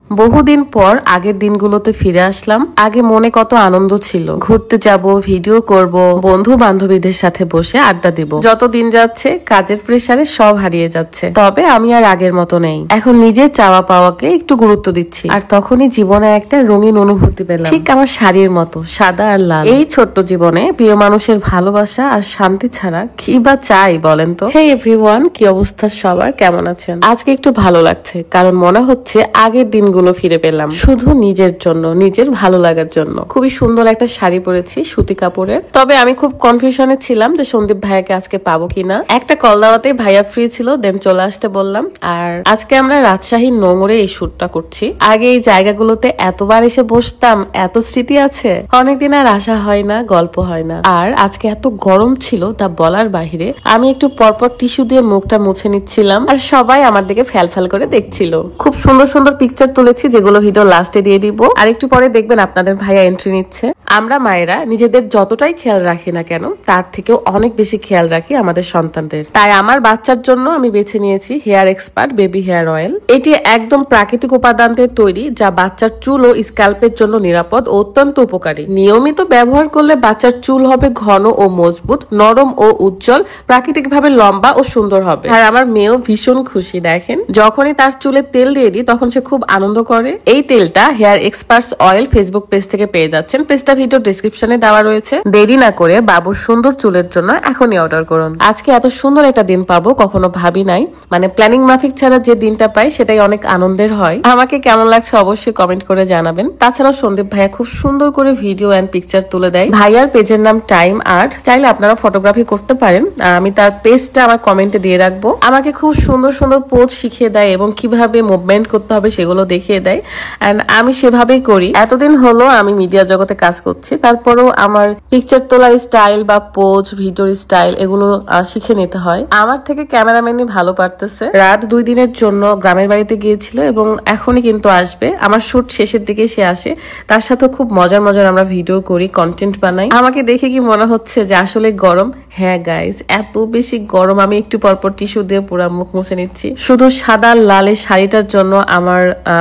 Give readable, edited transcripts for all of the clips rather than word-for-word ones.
বহুদিন পর আগের দিনগুলোতে ফিরে আসলাম। আগে মনে কত আনন্দ ছিল, ঘুরতে যাব, ভিডিও করব, বন্ধু বান্ধবীদের সাথে বসে আড্ডা দিব। যত দিন যাচ্ছে কাজের প্রেসারে সব হারিয়ে যাচ্ছে। তবে আমি আর আগের মতো নেই, এখন নিজের চাওয়া পাওয়াকে একটু গুরুত্ব দিচ্ছি। আর তখনই জীবনে একটা রঙিন অনুভূতি পেলাম, ঠিক আমার শাড়ির মতো সাদা আর লাল। এই ছোট্ট জীবনে প্রিয় মানুষের ভালোবাসা আর শান্তি ছাড়া কি বা চাই বলেন তো? হে এভরিওয়ান, কি অবস্থা সবার, কেমন আছেন? আজকে একটু ভালো লাগছে, কারণ মনে হচ্ছে আগের দিনগুলো ফিরে পেলাম, শুধু নিজের জন্য, নিজের ভালো লাগার জন্য। খুবই সুন্দর একটা শাড়ি পরেছি সুতি কাপড়ের। তবে আমি খুব কনফিউশনে ছিলাম যে সন্দীপ ভাইয়াকে আজকে পাবো কিনা। একটা কল দেওয়াতে ভাইয়া ফ্রি ছিল, দেন চলে আসতে বললাম। আর আজকে আমরা রাজশাহীর নোংরে এই শুটটা করছি। আগে এই জায়গাগুলোতে এতবার এসে বসতাম, এত স্মৃতি আছে, অনেকদিন আর আসা হয় না, গল্প হয় না। আর আজকে এত গরম ছিল তা বলার বাহিরে। আমি একটু পরপর টিস্যু দিয়ে মুখটা মুছে নিচ্ছিলাম, আর সবাই আমার দিকে ফ্যাল ফ্যাল করে দেখছিল। খুব সুন্দর সুন্দর পিকচার তুলেছি, যেগুলো ভিডিও লাস্টে দিয়ে দিব। আর একটু পরে দেখবেন আপনাদের ভাইয়া এন্ট্রি নিচ্ছে। আমরা মায়েরা নিজেদের যতটাই খেয়াল রাখি না কেন, তার থেকেও অনেক বেশি খেয়াল রাখি আমাদের সন্তানদের। তাই আমার বাচ্চার জন্য আমি বেছে নিয়েছি hair expert baby hair oil. এটি একদম প্রাকৃতিক উপাদান দিয়ে তৈরি, যা বাচ্চার চুল ও স্ক্যাল্পের জন্য নিরাপদ ও অত্যন্ত উপকারী। নিয়মিত ব্যবহার করলে বাচ্চার চুল হবে ঘন ও মজবুত, নরম ও উজ্জ্বল, প্রাকৃতিকভাবে লম্বা ও সুন্দর হবে। আর আমার মেয়েও ভীষণ খুশি। দেখেন, যখনই তার চুলে তেল দিয়ে দিই তখন সে খুব আনন্দ করে। এই তেলটা hair experts oil Facebook page থেকে পেয়ে যাচ্ছেন। পেজটা ভিডিও ডেসক্রিপশনে দেওয়া রয়েছে। দেরি না করে বাবুর সুন্দর চুলের জন্য এখনই অর্ডার করুন। আজকে এত সুন্দর একটা দিন পাবো কখনো ভাবি নাই। মানে প্ল্যানিং মাফিক ছাড়া যে দিনটা পাই সেটাই অনেক আনন্দের হয়। আমাকে কেমন লাগছে অবশ্যই কমেন্ট করে জানাবেন। তাছাড়াও সন্দীপ ভাইয়া খুব সুন্দর করে ভিডিও এন্ড পিকচার তুলে দেয়। ভাইয়ার পেজের নাম টাইম আর্ট, চাইলে আপনারা ফটোগ্রাফি করতে পারেন। আর আমি তার পেজটা আমার কমেন্টে দিয়ে রাখবো। আমাকে খুব সুন্দর সুন্দর পোজ শিখিয়ে দেয় এবং কিভাবে মুভমেন্ট করতে হবে সেগুলো দেখিয়ে দেয়। এন্ড আমি সেভাবেই করি। এতদিন হলো আমি মিডিয়া জগতে কাজ করছি, তারপরেও আমার পিকচার তোলার স্টাইল বা পোজ, ভিডিওর স্টাইল এগুলো শিখে নিতে হয়। আমার থেকে ক্যামেরাম্যানই ভালো পারতেছে। রাত 2 দিনের জন্য গ্রামের বাড়িতে গিয়েছিল এবং এখনই কিন্তু আসবে। আমার শুট শেষের দিকে সে আসে, তার সাথে খুব মজার মজার আমরা ভিডিও করি, কন্টেন্ট বানাই। আমাকে দেখে কি মনে হচ্ছে যে আসলে গরম? হ্যাঁ গাইস, এত বেশি গরম আমি একটু পরপর টিস্যু দিয়ে পুরো মুখ মুছে নিচ্ছি, শুধু সাদা লালের শাড়িটার জন্য।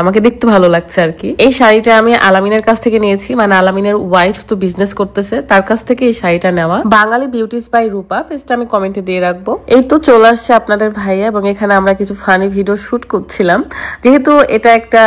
আমাকে দেখতে ভালো লাগছে আর কি। এই শাড়িটা আমি আলামিনের কাছ থেকে নিয়েছি, মানে আলামিনের ওয়াইফ তো বিজনেস করতেছে, তার কাছ থেকে এই শাড়িটা নেওয়া। বাঙালি বিউটিস বাই রূপা, পেজটা আমি কমেন্টে দিয়ে রাখবো। এই তো চলে আসছে আপনাদের ভাইয়া, এবং এখানে আমরা কিছু ফানি ভিডিও শুট করছিলাম। যেহেতু এটা একটা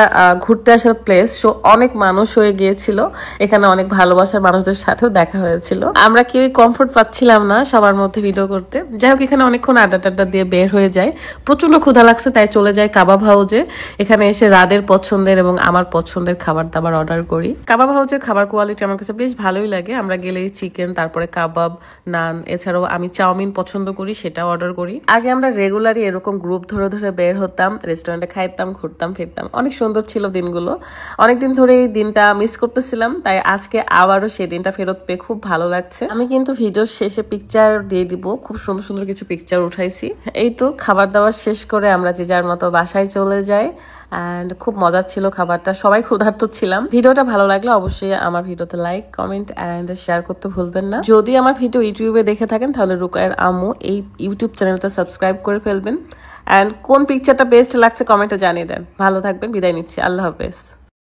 ঘুরতে আসার প্লেস, সো অনেক মানুষ হয়ে গিয়েছিল। এখানে অনেক ভালোবাসার মানুষদের সাথেও দেখা হয়েছিল। আমরা কেউই কমফোর্ট পাচ্ছিলাম না সবার মধ্যে ভিডিও করতে। যাই হোক, এখানে অনেকক্ষণ আড্ডা টাড্ডা দিয়ে বের হয়ে যায়। প্রচন্ড ক্ষুধা লাগছে, তাই চলে যায় কাবাব হাউজে। এখানে এসে রাদের পছন্দের এবং আমার পছন্দের খাবার দাবার অর্ডার করি। কাবাব হাউজের খাবার কোয়ালিটি আমার কাছে বেশ ভালোই লাগে। আমরা গেলেই চিকেন, তারপরে কাবাব, নান, এছাড়াও আমি চাউমিন পছন্দ করি, সেটাও অর্ডার করি। আগে আমরা রেগুলারই এরকম গ্রুপ ধরে ধরে বের হতাম, রেস্টুরেন্টে খাইতাম, ঘুরতাম ফিরতাম। অনেক সুন্দর ছিল দিনগুলো। অনেকদিন ধরে এই দিনটা মিস করতেছিলাম, তাই আজকে আবারও সেই দিনটা ফেরত পেয়ে খুব ভালো লাগছে। আমি কিন্তু ভিডিওর শেষে পিকচার দিয়ে দিব, খুব সুন্দর সুন্দর কিছু পিকচার উঠাইছি। এই তো খাবার দাবার শেষ করে আমরা যে যার মতো বাসায় চলে যাই। এন্ড খুব মজার ছিল খাবারটা, সবাই ক্ষুধার্ত ছিলাম। ভিডিওটা ভালো লাগলে অবশ্যই আমার ভিডিওতে লাইক, কমেন্ট এন্ড শেয়ার করতে ভুলবেন না। যদি আমার ভিডিও ইউটিউবে দেখে থাকেন তাহলে রুকায়ের আম্মু এই ইউটিউব চ্যানেলটা সাবস্ক্রাইব করে ফেলবেন। এন্ড কোন পিকচারটা বেস্ট লাগছে কমেন্টে জানিয়ে দেন। ভালো থাকবেন, বিদায় নিচ্ছি, আল্লাহ হাফেজ।